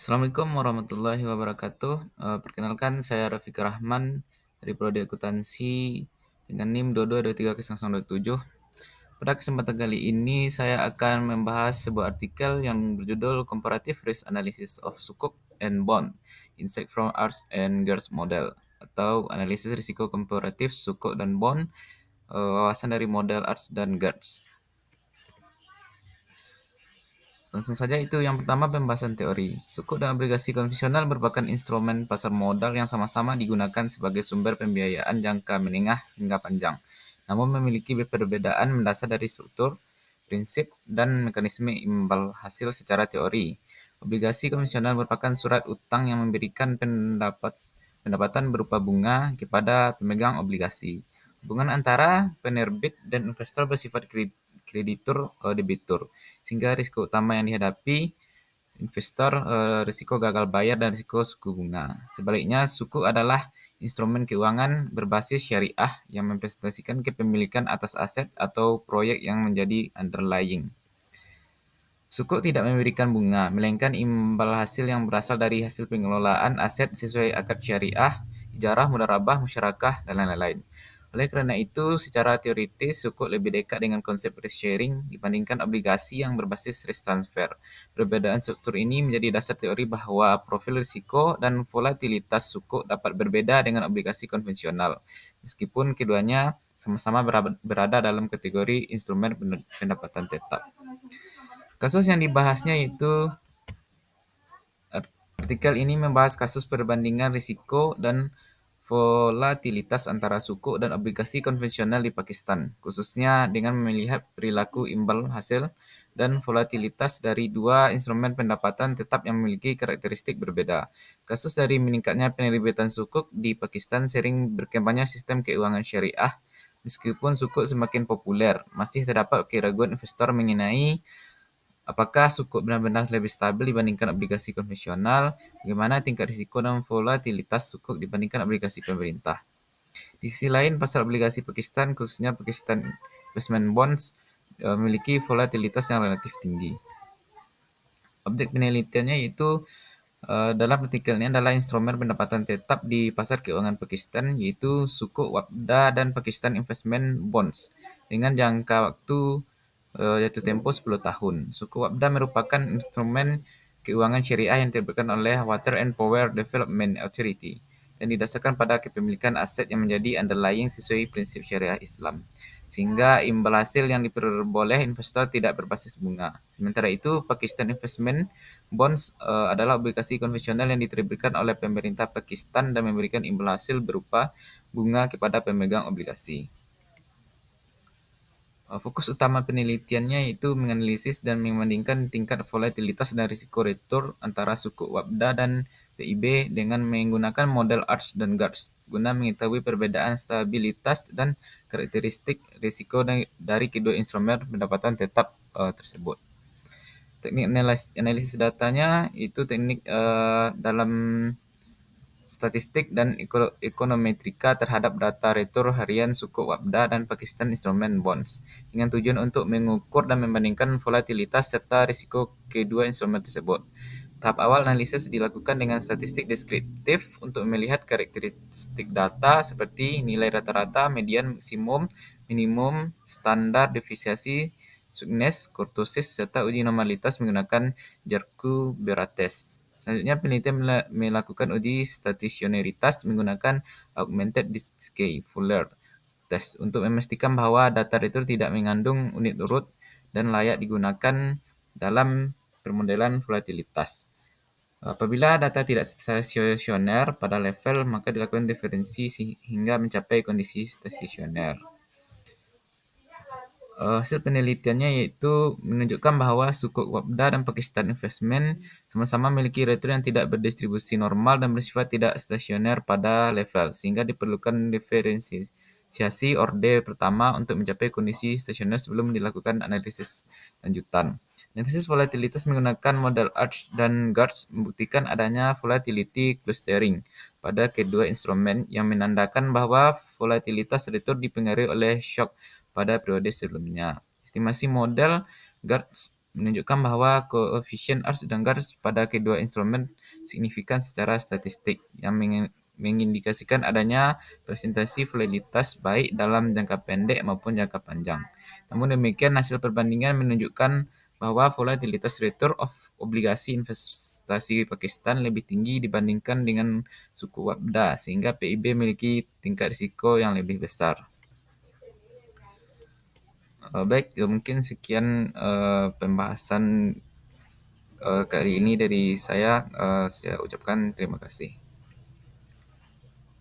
Assalamualaikum warahmatullahi wabarakatuh. Perkenalkan saya Rafiq Rahman dari Prodi Akuntansi dengan NIM 22230027. Pada kesempatan kali ini saya akan membahas sebuah artikel yang berjudul Comparative Risk Analysis of Sukuk and Bond: Insight from Arts and GERS Model, atau analisis risiko komparatif sukuk dan bond, wawasan dari model Arts dan GERS. Langsung saja, itu yang pertama, pembahasan teori. Sukuk dan obligasi konvensional merupakan instrumen pasar modal yang sama-sama digunakan sebagai sumber pembiayaan jangka menengah hingga panjang, namun memiliki perbedaan mendasar dari struktur, prinsip, dan mekanisme imbal hasil secara teori. Obligasi konvensional merupakan surat utang yang memberikan pendapatan berupa bunga kepada pemegang obligasi. Hubungan antara penerbit dan investor bersifat kreditur debitur, sehingga risiko utama yang dihadapi investor risiko gagal bayar dan risiko suku bunga. Sebaliknya, suku adalah instrumen keuangan berbasis syariah yang mempresentasikan kepemilikan atas aset atau proyek yang menjadi underlying. Sukuk tidak memberikan bunga, melainkan imbal hasil yang berasal dari hasil pengelolaan aset sesuai akad syariah, ijarah, mudharabah, musyarakah, dan lain-lain. Oleh karena itu, secara teoritis, sukuk lebih dekat dengan konsep risk sharing dibandingkan obligasi yang berbasis risk transfer. Perbedaan struktur ini menjadi dasar teori bahwa profil risiko dan volatilitas sukuk dapat berbeda dengan obligasi konvensional, meskipun keduanya sama-sama berada dalam kategori instrumen pendapatan tetap. Kasus yang dibahasnya itu artikel ini membahas kasus perbandingan risiko dan volatilitas antara sukuk dan obligasi konvensional di Pakistan, khususnya dengan melihat perilaku imbal hasil dan volatilitas dari dua instrumen pendapatan tetap yang memiliki karakteristik berbeda. Kasus dari meningkatnya penerbitan sukuk di Pakistan sering berkembangnya sistem keuangan syariah. Meskipun sukuk semakin populer, masih terdapat keraguan investor mengenai apakah sukuk benar-benar lebih stabil dibandingkan obligasi konvensional? Bagaimana tingkat risiko dan volatilitas sukuk dibandingkan obligasi pemerintah? Di sisi lain, pasar obligasi Pakistan, khususnya Pakistan Investment Bonds, memiliki volatilitas yang relatif tinggi. Objek penelitiannya yaitu dalam artikelnya adalah instrumen pendapatan tetap di pasar keuangan Pakistan, yaitu sukuk Wabda dan Pakistan Investment Bonds dengan jangka waktu jatuh tempo 10 tahun. Sukuk Wabda merupakan instrumen keuangan syariah yang diterbitkan oleh Water and Power Development Authority dan didasarkan pada kepemilikan aset yang menjadi underlying sesuai prinsip syariah Islam, sehingga imbal hasil yang diperboleh investor tidak berbasis bunga. Sementara itu, Pakistan Investment Bonds adalah obligasi konvensional yang diterbitkan oleh pemerintah Pakistan dan memberikan imbal hasil berupa bunga kepada pemegang obligasi. Fokus utama penelitiannya yaitu menganalisis dan membandingkan tingkat volatilitas dan risiko return antara sukuk Wabda dan PIB dengan menggunakan model Arch dan GERS guna mengetahui perbedaan stabilitas dan karakteristik risiko dari kedua instrumen pendapatan tetap tersebut. Teknik analisis datanya itu teknik dalam statistik dan ekonometrika terhadap data retur harian sukuk Wabda dan Pakistan Instrument Bonds dengan tujuan untuk mengukur dan membandingkan volatilitas serta risiko kedua instrumen tersebut. Tahap awal analisis dilakukan dengan statistik deskriptif untuk melihat karakteristik data seperti nilai rata-rata, median, maksimum, minimum, standar deviasi, sukses, kurtosis, serta uji normalitas menggunakan Jarku-Berates. Selanjutnya, penelitian melakukan uji stationaritas menggunakan Augmented Disk Fuller Test untuk memastikan bahwa data itu tidak mengandung unit urut dan layak digunakan dalam permodelan volatilitas. Apabila data tidak stasioner pada level, maka dilakukan diferensi hingga mencapai kondisi stasioner. Hasil penelitiannya yaitu menunjukkan bahwa sukuk Wabda dan Pakistan Investment sama-sama memiliki return yang tidak berdistribusi normal dan bersifat tidak stasioner pada level, sehingga diperlukan diferensiasi orde pertama untuk mencapai kondisi stasioner sebelum dilakukan analisis lanjutan. Analisis volatilitas menggunakan model Arch dan GERS membuktikan adanya volatility clustering pada kedua instrumen yang menandakan bahwa volatilitas return dipengaruhi oleh shock pada periode sebelumnya. Estimasi model GERS menunjukkan bahwa koefisien Ars dan Gars pada kedua instrumen signifikan secara statistik, yang mengindikasikan adanya presentasi volatilitas baik dalam jangka pendek maupun jangka panjang. Namun demikian, hasil perbandingan menunjukkan bahwa volatilitas return of obligasi investasi Pakistan lebih tinggi dibandingkan dengan suku Wabda, sehingga PIB memiliki tingkat risiko yang lebih besar. Baik, mungkin sekian pembahasan kali ini dari saya. Saya ucapkan terima kasih.